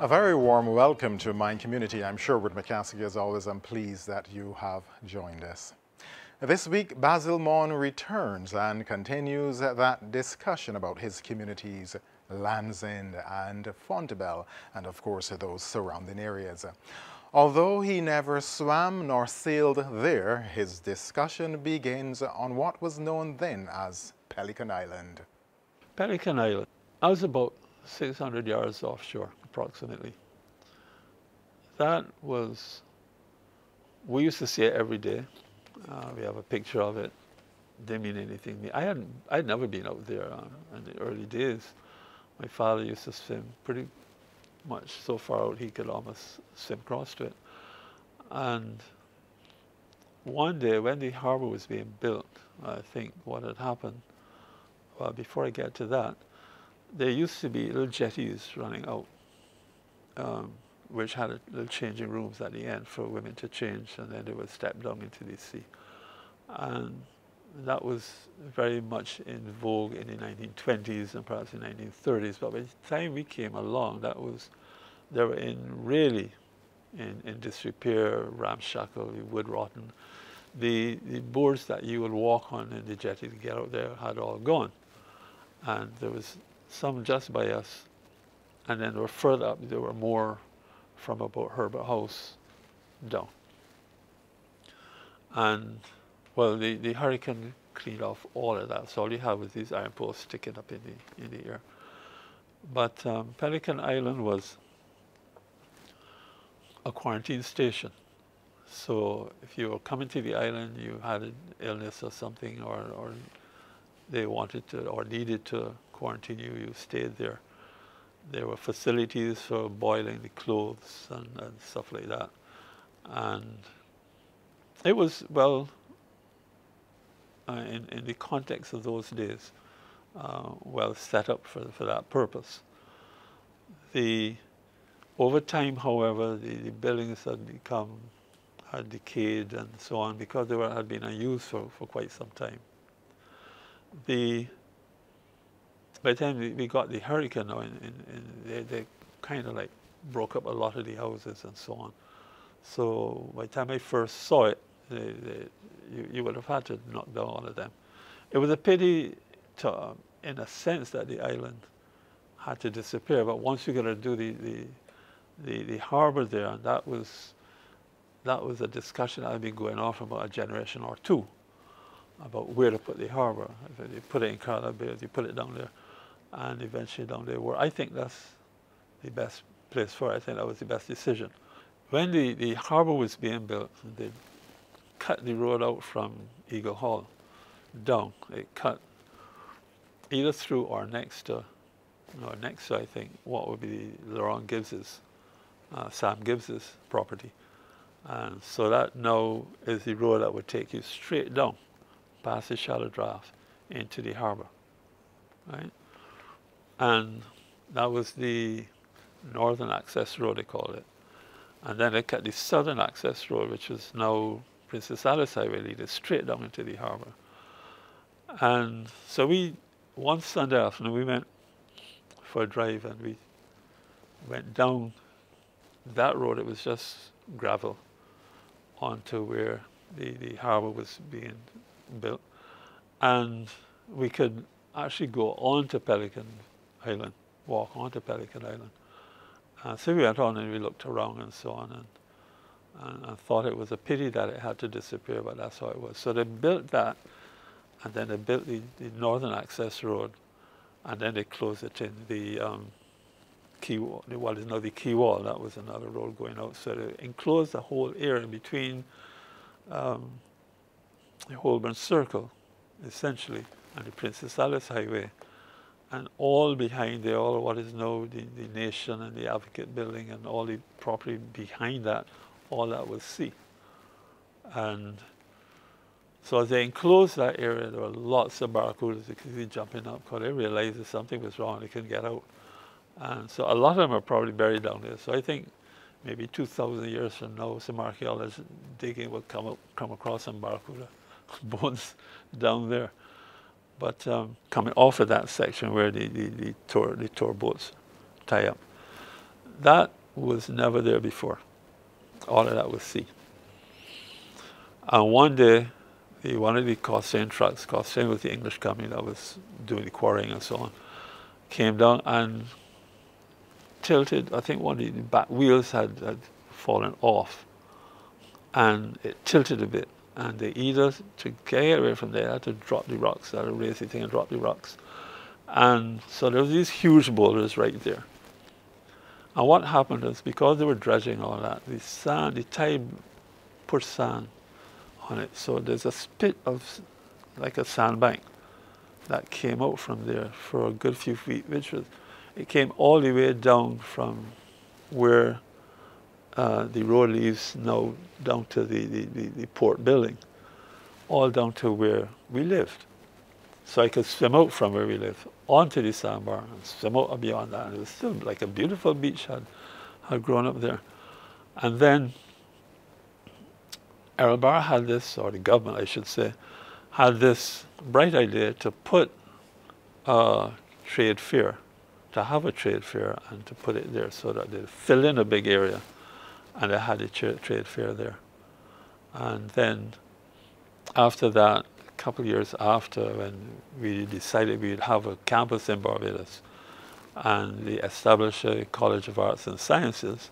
A very warm welcome to Mind Community. I'm Sherwood McCaskey. As always, I'm pleased that you have joined us. This week, Basil Maughan returns and continues that discussion about his communities, Land's End and Fontabelle, and of course those surrounding areas. Although he never swam nor sailed there, his discussion begins on what was known then as Pelican Island. Pelican Island. I was about 600 yards offshore, approximately. That was, we used to see it every day. We have a picture of it. Didn't mean anything. I'd never been out there in the early days. My father used to swim pretty much so far out he could almost swim across to it. And one day when the harbor was being built, I think what had happened, well, before I get to that, there used to be little jetties running out, which had little changing rooms at the end for women to change, and then they would step down into the sea. And that was very much in vogue in the 1920s and perhaps the 1930s, but by the time we came along, they were really in disrepair, ramshackle, wood rotten. The boards that you would walk on in the jetty to get out there had all gone. And there was some just by us, and then there were further up, there were more from about Herbert House down. And well, the hurricane cleaned off all of that, so all you have was these iron posts sticking up in the air. But Pelican Island was a quarantine station. So if you were coming to the island, you had an illness or something, or they wanted to or needed to quarantine you, you stayed there. There were facilities for boiling the clothes and stuff like that. And it was, well, in the context of those days, well set up for that purpose. Over time, however, the buildings had decayed and so on because they had been unused for quite some time. By the time we got the hurricane, they kind of like broke up a lot of the houses and so on. So by the time I first saw it, you would have had to knock down all of them. It was a pity, in a sense, that the island had to disappear. But once you got to do the harbor there, and that was a discussion that had been going on for about a generation or two about where to put the harbor. If you put it in Carla Bay, if you put it down there, and eventually down there, where I think that's the best place for it. I think that was the best decision. When the harbor was being built, they cut the road out from Eagle Hall down. They cut either through or next to, I think, what would be Laurent Gibbs's, Sam Gibbs's property. And so that now is the road that would take you straight down, past the shallow draft, into the harbor, right? And that was the northern access road, they called it. And then they cut the southern access road, which is now Princess Alice Highway, leading straight down into the harbor. And so one Sunday afternoon, we went for a drive, and we went down that road. It was just gravel onto where the harbor was being built. And we could actually go onto Pelican Island, walk onto Pelican Island. So we went on and we looked around and so on, and thought it was a pity that it had to disappear, but that's how it was. So they built that, and then they built the northern access road, and then they closed it in. The quay wall, what is now the quay wall, that was another road going out. So they enclosed the whole area in between the Holborn Circle, essentially, and the Princess Alice Highway. And all behind there, all what is now the Nation and the Advocate Building and all the property behind that, all that was sea. And so as they enclosed that area, there were lots of barracudas that could be jumping up because they realized that something was wrong, they couldn't get out. And so a lot of them are probably buried down there. So I think maybe 2,000 years from now, some archaeologists digging will come across some barracuda bones down there. But coming off of that section where the tour boats tie up, That was never there before. All of that was sea. And one day, one of the Costain trucks, Costain was the English company that was doing the quarrying and so on, came down and tilted. I think one of the back wheels had fallen off, and it tilted a bit. And they either, to get away from there, had to drop the rocks, had to raise the thing and drop the rocks. And so there was these huge boulders right there. And what happened is, because they were dredging all that, the sand, the tide put sand on it. So there's a spit of, like a sandbank, that came out from there for a good few feet, which was, it came all the way down from where the road leaves now down to the port building, all down to where we lived. So I could swim out from where we lived onto the sandbar and swim out beyond that. And it was still like a beautiful beach had grown up there. And then Errolbar had this, or the government I should say, had this bright idea to put a trade fair, to have a trade fair and to put it there so that they'd fill in a big area and they had a trade fair there. And then after that, a couple of years after, when we decided we'd have a campus in Barbados and they established a College of Arts and Sciences,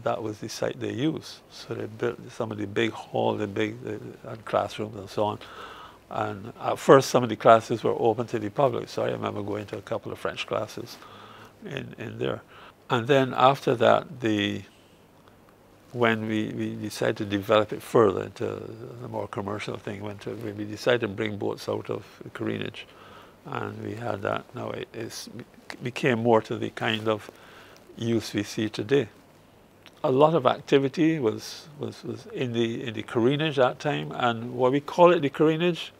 that was the site they used. So they built some of the big halls, the big classrooms and so on. And at first, some of the classes were open to the public. So I remember going to a couple of French classes in there. And then after that, when we decided to develop it further into a more commercial thing, when we decided to bring boats out of Carinage. And we had that. Now it became more to the kind of use we see today. A lot of activity was in the careenage that time, and what we call it the careenage,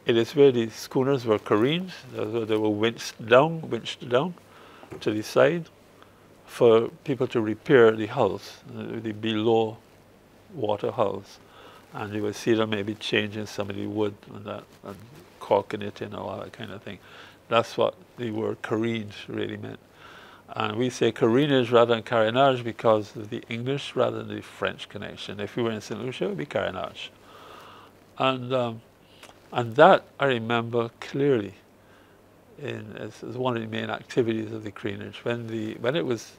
it is where the schooners were careened. They were winched down to the side for people to repair the hulls, the below water hulls, and you would see them maybe changing some of the wood and that and caulking it in and all that kind of thing. That's what the word careened really meant. And we say careenage rather than carénage because of the English rather than the French connection. If we were in St. Lucia, it would be carénage. And that I remember clearly as one of the main activities of the careenage. When it was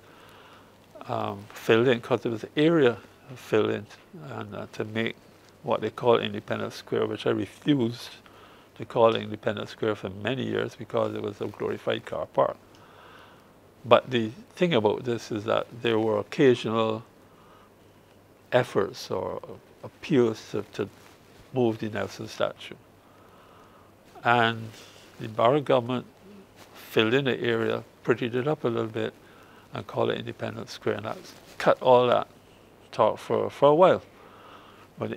filled in, because there was an area filled in, and to make what they call Independence Square, which I refused to call Independence Square for many years because it was a glorified car park. But the thing about this is that there were occasional efforts or appeals to move the Nelson statue. And the Barra government filled in the area, prettied it up a little bit, and called it Independence Square. And that cut all that talk for a while. But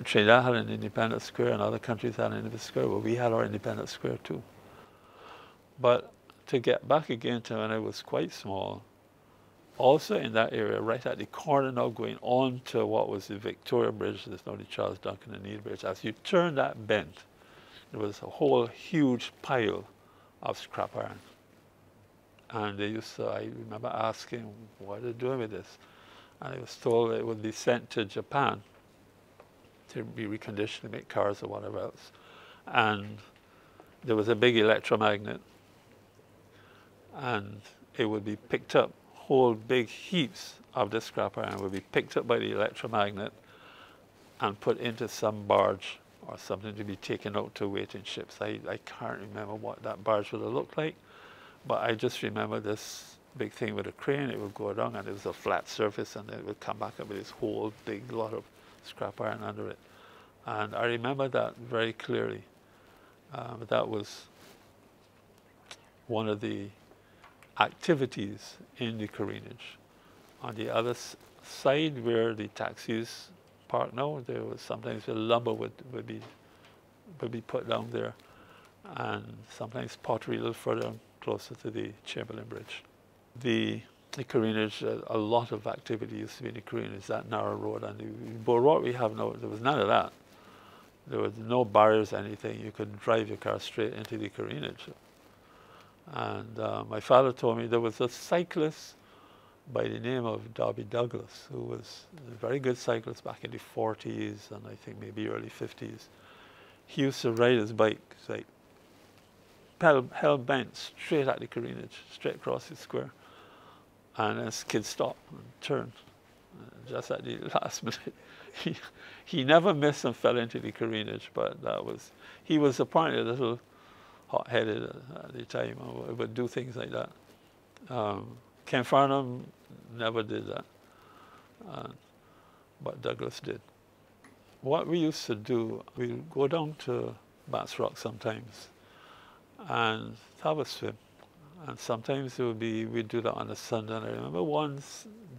Trinidad had an Independence Square and other countries had an Independence Square. Well, we had our Independence Square too. But to get back again to when I was quite small, also in that area, right at the corner now going on to what was the Victoria Bridge, there's now the Charles Duncan and Neil Bridge, as you turn that bend, there was a whole huge pile of scrap iron. And they used to, I remember asking, what are they doing with this? And I was told it would be sent to Japan to be reconditioned to make cars or whatever else. And there was a big electromagnet, and it would be picked up, whole big heaps of this scrap iron would be picked up by the electromagnet and put into some barge or something to be taken out to waiting ships. I can't remember what that barge would have looked like, but I just remember this big thing with a crane. It would go down and it was a flat surface, and it would come back up with this whole big lot of scrap iron under it. And I remember that very clearly. That was one of the activities in the careenage. On the other side, where the taxis park now, there was sometimes the lumber would be put down there, and sometimes pottery a little further closer to the Chamberlain Bridge. The careenage, a lot of activity used to be in the careenage, that narrow road, and the boardwalk we have now, there was none of that. There was no barriers, anything. You could drive your car straight into the careenage. And my father told me there was a cyclist by the name of Darby Douglas, who was a very good cyclist back in the 40s and I think maybe early 50s. He used to ride his bike, like hell bent straight at the careenage, straight across the square. And as kids stopped and turned, just at the last minute. He never missed and fell into the careenage, but he was apparently a little hot-headed at the time, and would do things like that. Ken Farnham never did that, but Douglas did. What we used to do, we'd go down to Bats Rock sometimes and have a swim. And sometimes we'd do that on a Sunday. And I remember one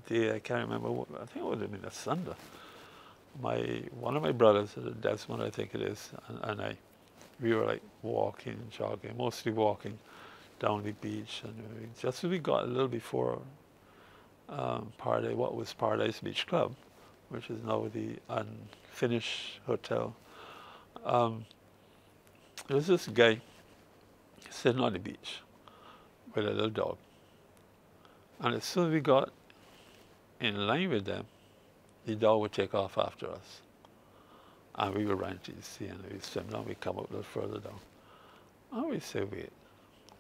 day, I can't remember, I think it would have been a Sunday. One of my brothers, Desmond I think it is, and we were like walking, jogging, mostly walking down the beach. And just as we got a little before what was Paradise Beach Club, which is now the unfinished hotel, there was this guy sitting on the beach with a little dog. And as soon as we got in line with them, the dog would take off after us. And we would run to the sea and we'd swim down, we'd come up a little further down. And we'd say, wait,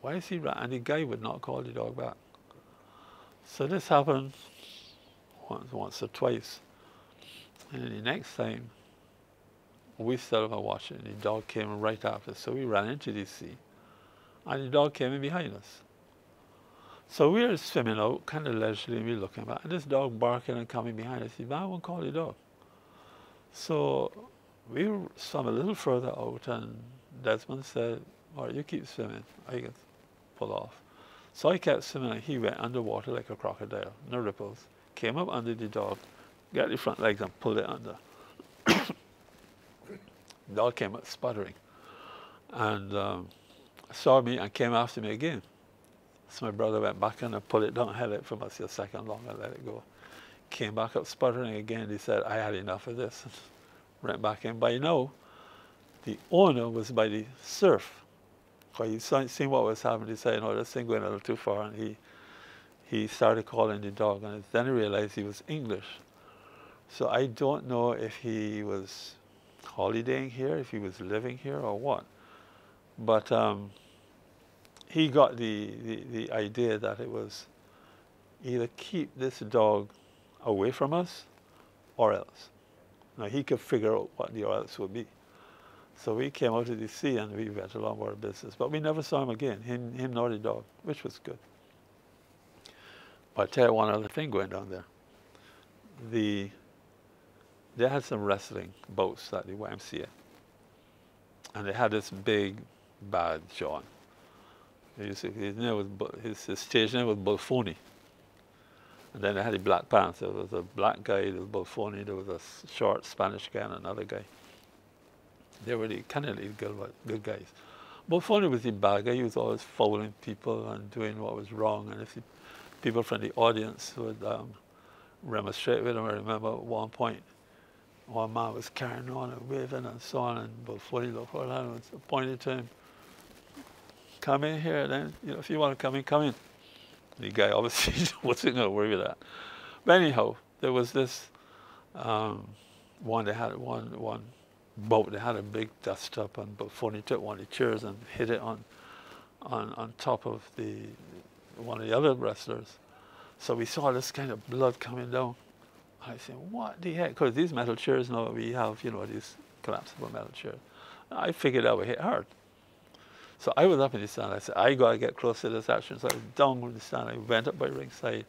why is he running? And the guy would not call the dog back. So this happened once or twice. And then the next time, we started watching, the dog came right after us. So we ran into the sea. And the dog came in behind us. So we were swimming out, kind of leisurely, and we were looking back, and this dog barking and coming behind us. He said, I won't call the dog. So we swam a little further out, and Desmond said, all right, you keep swimming, I can pull off. So I kept swimming, and he went underwater like a crocodile, no ripples, came up under the dog, got the front legs and pulled it under. The dog came up sputtering, and saw me and came after me again. So my brother went back in and pulled it down, held it for about a second longer, let it go. Came back up sputtering again. He said, I had enough of this. Went back in. By now, the owner was by the surf. He seen what was happening. He said, no, this thing going a little too far. And he started calling the dog. And then he realized he was English. So I don't know if he was holidaying here, if he was living here or what. But he got the idea that it was either keep this dog away from us or else. Now he could figure out what the or else would be. So we came out of the sea and we went along with our business. But we never saw him again, him nor the dog, which was good. But I'll tell you one other thing going down there. They had some wrestling boats at the YMCA. And they had this big, bad John. His stage name was Bulfoni. And then they had the Black Panther. There was a black guy, there was Bulfoni, there was a short Spanish guy and another guy. They were the kind of good guys. Bulfoni was the bad guy. He was always fouling people and doing what was wrong. And if people from the audience would remonstrate with him, I remember at one point, one man was carrying on and waving and so on, and Bulfoni looked around and pointed to him, come in here, then, if you want to come in, come in. The guy obviously wasn't going to worry with that. But anyhow, there was this one boat, they had a big dust up, and Bulfoni took one of the chairs and hit it on top of one of the other wrestlers. So we saw this kind of blood coming down. I said, what the heck? Because these metal chairs, now we have, these collapsible metal chairs. I figured that would hit hard. So I was up in the stand. I said, I got to get close to this action. So I was down in the stand. I went up by ringside.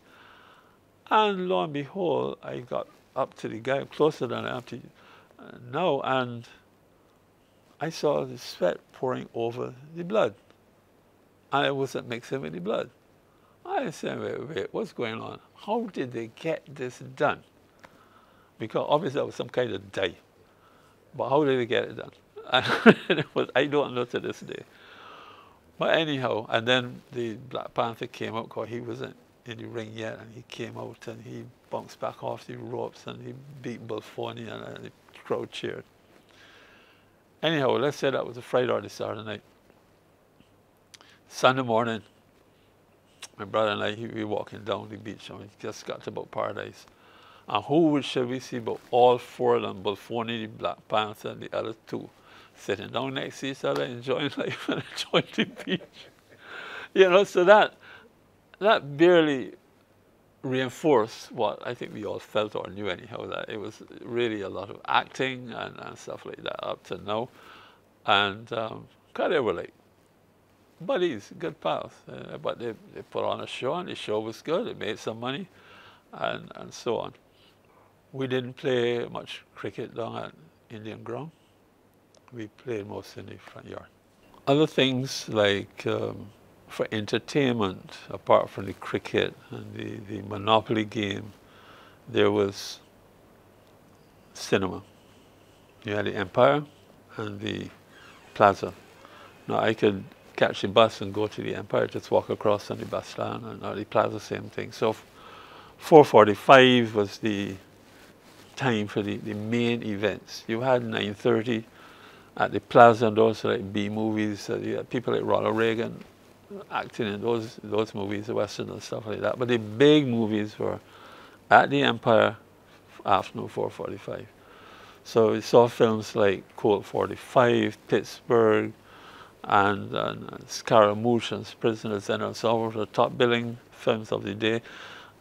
And lo and behold, I got up to the guy, closer than I am to now, and I saw the sweat pouring over the blood. And it wasn't mixing with the blood. I said, wait, what's going on? How did they get this done? Because obviously that was some kind of dye. But how did they get it done? And I don't know to this day. But anyhow, and then the Black Panther came out, because he wasn't in the ring yet, and he came out and he bounced back off the ropes and he beat Bulfoni, and the crowd cheered. Anyhow, let's say that was a Friday or the Saturday night. Sunday morning, my brother and I, we were walking down the beach, and we just got to about Paradise. And who should we see but all four of them, Bullphony, the Black Panther, and the other two, sitting down next to each other, enjoying life and enjoying the beach. You know, so that barely reinforced what I think we all felt or knew anyhow, that it was really a lot of acting and stuff like that up to now. And God, they were like buddies, good pals. But they put on a show, and the show was good. It made some money, and so on. We didn't play much cricket down at Indian Ground. We played most in the front yard. Other things like for entertainment, apart from the cricket and the Monopoly game, there was cinema. You had the Empire and the Plaza. Now I could catch the bus and go to the Empire, just walk across on the bus stand, and the Plaza, same thing. So 4:45 was the time for the main events. You had 9:30 at the Plaza, and those like B movies. You had people like Ronald Reagan acting in those movies, the Western and stuff like that. But the big movies were at the Empire afternoon 4:45. So we saw films like Colt 45, Pittsburgh, and Scaramouche and Prisoners, and some of the top billing films of the day.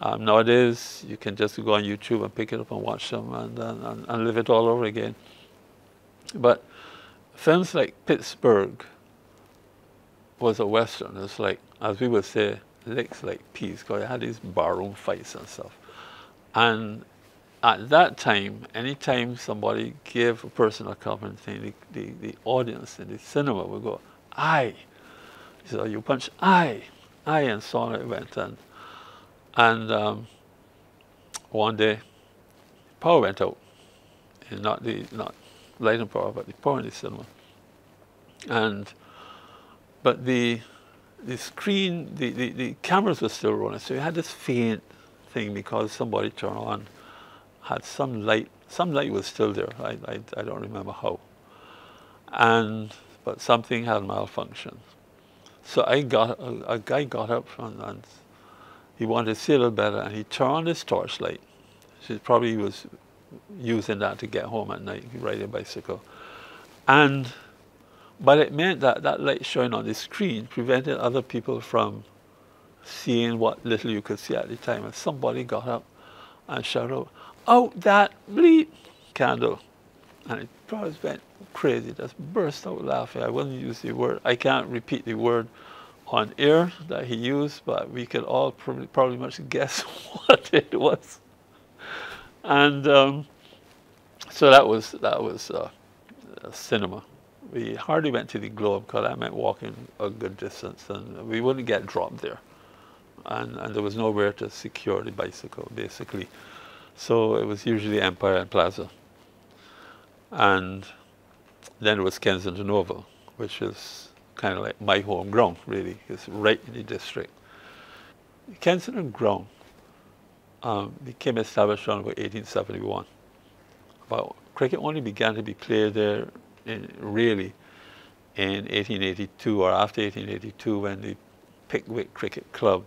Nowadays, you can just go on YouTube and pick it up and watch them and live it all over again. But films like Pittsburgh was a Western. It's like, as we would say, licks like peas, because it had these barroom fights and stuff. And at that time, anytime somebody gave a person a compliment, the audience in the cinema would go, aye. So you punch aye, and so on it went. And one day, power went out. And not light and power, but the power in the cinema. But the screen, the cameras were still rolling, so you had this faint thing because somebody turned on, had some light was still there. I don't remember how. But something had malfunctioned. So a guy got up and he wanted to see a little better, and he turned on his torchlight. He probably was using that to get home at night, ride a bicycle. But it meant that that light showing on the screen prevented other people from seeing what little you could see at the time. And somebody got up and shouted out, "Out that bleep candle!" And it probably went crazy, just burst out laughing. I wouldn't use the word, I can't repeat the word on air that he used, but we could all probably much guess what it was. And so that was cinema. We hardly went to the Globe because that meant walking a good distance, and we wouldn't get dropped there. And there was nowhere to secure the bicycle, basically. So it was usually Empire and Plaza. And then it was Kensington Oval, which is kind of like my home ground, really. It's right in the district. Kensington ground became established around about 1871. But cricket only began to be played there really in 1882 or after 1882, when the Pickwick Cricket Club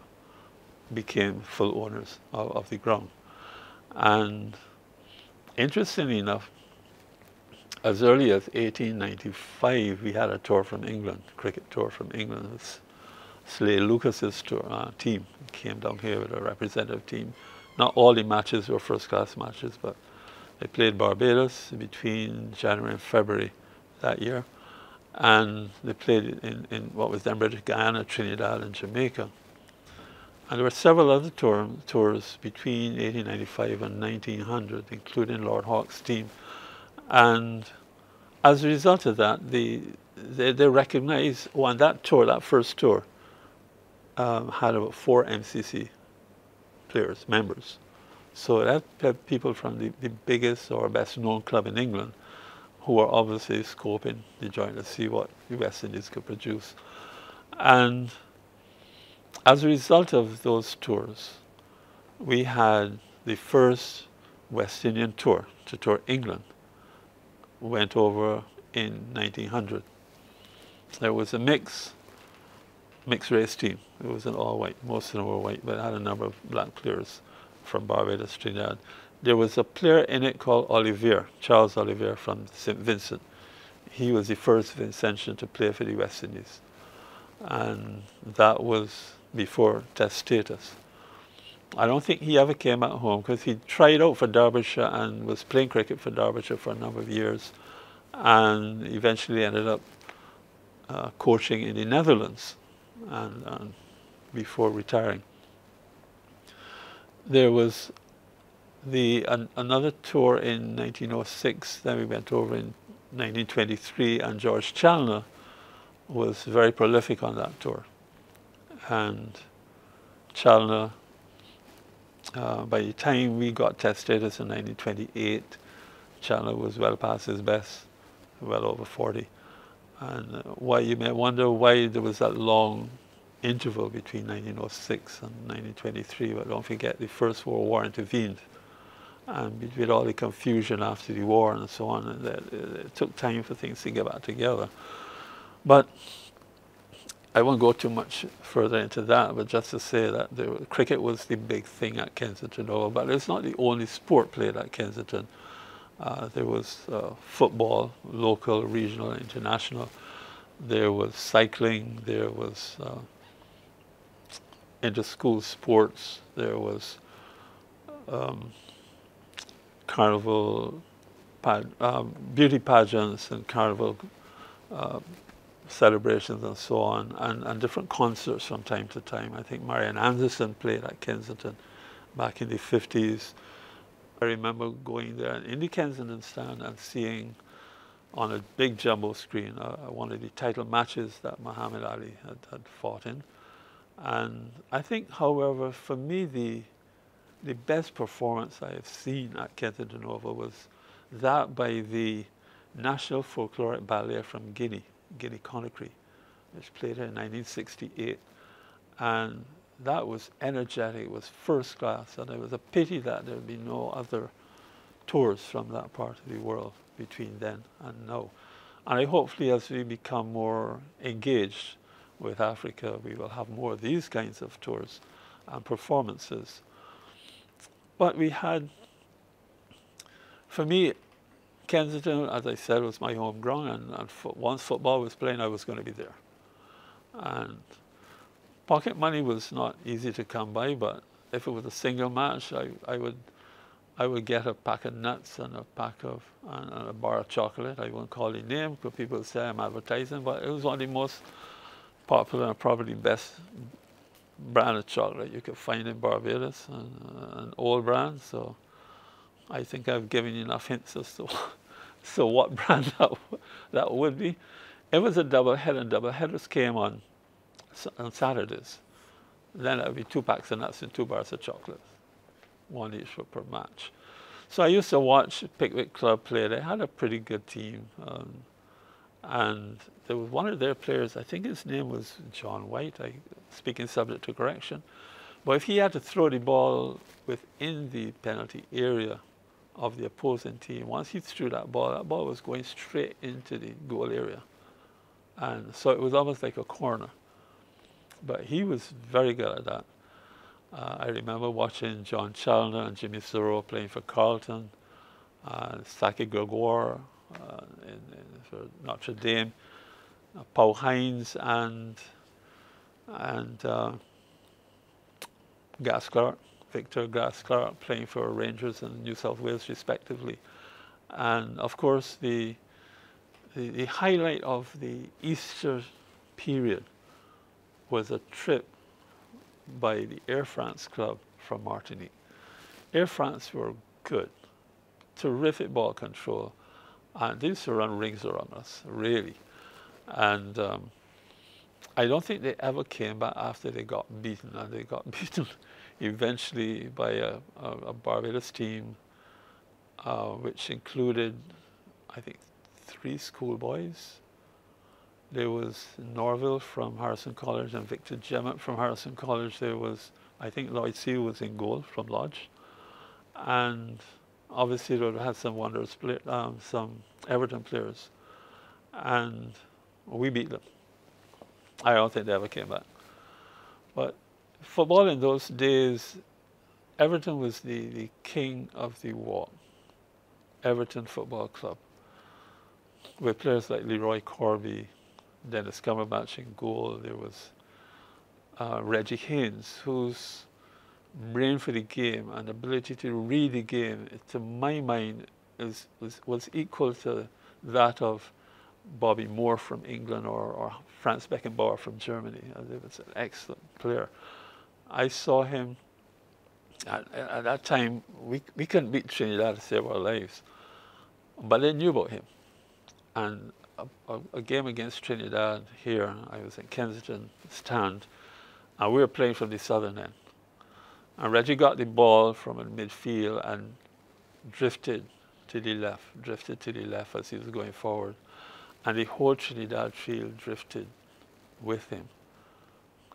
became full owners of the ground. And interestingly enough, as early as 1895, we had a tour from England, cricket tour from England. It's Slade Lucas's tour, team came down here with a representative team. Not all the matches were first-class matches, but they played Barbados between January and February that year. And they played in what was then British Guyana, Trinidad, and Jamaica. And there were several other tours between 1895 and 1900, including Lord Hawke's team. And as a result of that, they recognized, on that tour, that first tour, had about 4 MCC players, members. So that had people from the biggest or best known club in England, who were obviously scoping the joint to see what the West Indies could produce. And as a result of those tours, we had the first West Indian tour to tour England. Went over in 1900. There was a mix mixed race team. It was an all white. Most of them were white, but it had a number of black players from Barbados, Trinidad. There was a player in it called Olivier, Charles Olivier from St. Vincent. He was the first Vincentian to play for the West Indies. And that was before test status. I don't think he ever came at home because he tried out for Derbyshire and was playing cricket for Derbyshire for a number of years and eventually ended up coaching in the Netherlands and before retiring. There was another tour in 1906, then we went over in 1923, and George Chalner was very prolific on that tour. And Chalner, by the time we got test status in 1928, Chalner was well past his best, well over 40. And why you may wonder why there was that long interval between 1906 and 1923, but don't forget the First World War intervened. And with all the confusion after the war and so on, it took time for things to get back together. But I won't go too much further into that, but just to say that cricket was the big thing at Kensington Oval, but it's not the only sport played at Kensington. There was football, local, regional, international. There was cycling. There was inter-school sports. There was carnival, beauty pageants and carnival celebrations and so on, and different concerts from time to time. I think Marian Anderson played at Kensington back in the 50s. I remember going there in the Kensington stand and seeing on a big jumbo screen one of the title matches that Muhammad Ali had fought in. And I think, however, for me, the best performance I have seen at Kensington Oval was that by the National Folkloric Ballet from Guinea Conakry, which played here in 1968. And that was energetic, it was first class, and it was a pity that there would be no other tours from that part of the world between then and now. And I hopefully, as we become more engaged with Africa, we will have more of these kinds of tours and performances. But we had, for me, Kensington, as I said, was my home ground, and once football was playing, I was going to be there. And pocket money was not easy to come by, but if it was a single match, I would get a pack of nuts and a pack of and a bar of chocolate. I won't call the name because people say I'm advertising, but it was one of the most popular and probably best brand of chocolate you could find in Barbados, an old brand. So I think I've given you enough hints as to so what brand that would be. It was a double header, and double headers came on Saturdays. Then it would be 2 packs of nuts and 2 bars of chocolate, one each per match. So I used to watch Pickwick Club play. They had a pretty good team. And there was one of their players, I think his name was John White, speaking subject to correction. But if he had to throw the ball within the penalty area of the opposing team, once he threw that ball was going straight into the goal area. And so it was almost like a corner. But he was very good at that. I remember watching John Chalner and Jimmy Thoreau playing for Carlton, Saki Gregoire for Notre Dame, Paul Hines and Gas Clark, Victor Gas Clark, playing for Rangers and New South Wales respectively. And of course the highlight of the Easter period was a trip by the Air France club from Martinique. Air France were good, terrific ball control, and they used to run rings around us, really. And I don't think they ever came back after they got beaten, and they got beaten eventually by a Barbados team, which included, I think, 3 schoolboys. There was Norville from Harrison College and Victor Jemmett from Harrison College. There was, I think Lloyd Seal was in goal from Lodge. And obviously they had some Wanderers, some Everton players. And we beat them. I don't think they ever came back. But football in those days, Everton was the king of the walk. Everton Football Club, with players like Leroy Corby, Dennis Cumberbatch in goal. There was Reggie Haynes, whose brain for the game and ability to read the game, to my mind, was equal to that of Bobby Moore from England or Franz Beckenbauer from Germany. It was an excellent player. I saw him at that time. We couldn't beat Trinidad to save our lives, but they knew about him. And a game against Trinidad here, I was in Kensington stand, and we were playing from the southern end. And Reggie got the ball from a midfield and drifted to the left as he was going forward. And the whole Trinidad field drifted with him.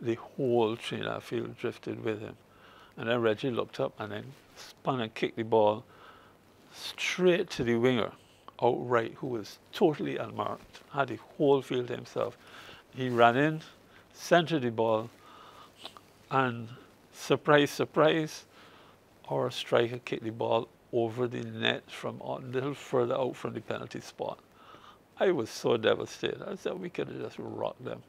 The whole Trinidad field drifted with him. And then Reggie looked up and then spun and kicked the ball straight to the winger, outright, who was totally unmarked, had the whole field to himself. He ran in, centered the ball, and surprise, surprise, our striker kicked the ball over the net from a little further out from the penalty spot. I was so devastated. I said we could have just rocked them.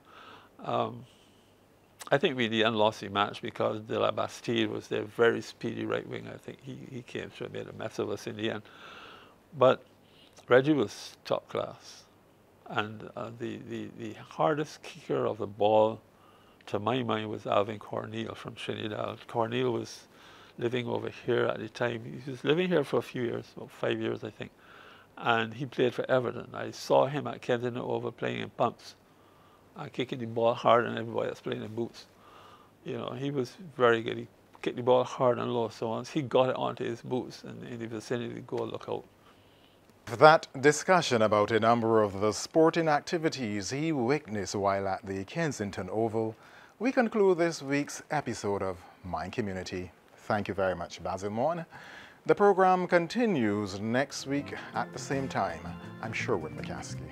I think we then lost the match because De La Bastille was their very speedy right winger. I think he came through and made a mess of us in the end. But Reggie was top class. And the hardest kicker of the ball, to my mind, was Alvin Cornell from Trinidad. Cornell was living over here at the time. He was living here for a few years, about 5 years, I think. And he played for Everton. I saw him at Kensington Oval playing in pumps, kicking the ball hard and everybody else playing in boots. You know, he was very good. He kicked the ball hard and low, so once he got it onto his boots and in the vicinity of the goal, look out. For that discussion about a number of the sporting activities he witnessed while at the Kensington Oval, we conclude this week's episode of Mind Community. Thank you very much, Basil Morn. The program continues next week at the same time. I'm Sherwood McCaskey.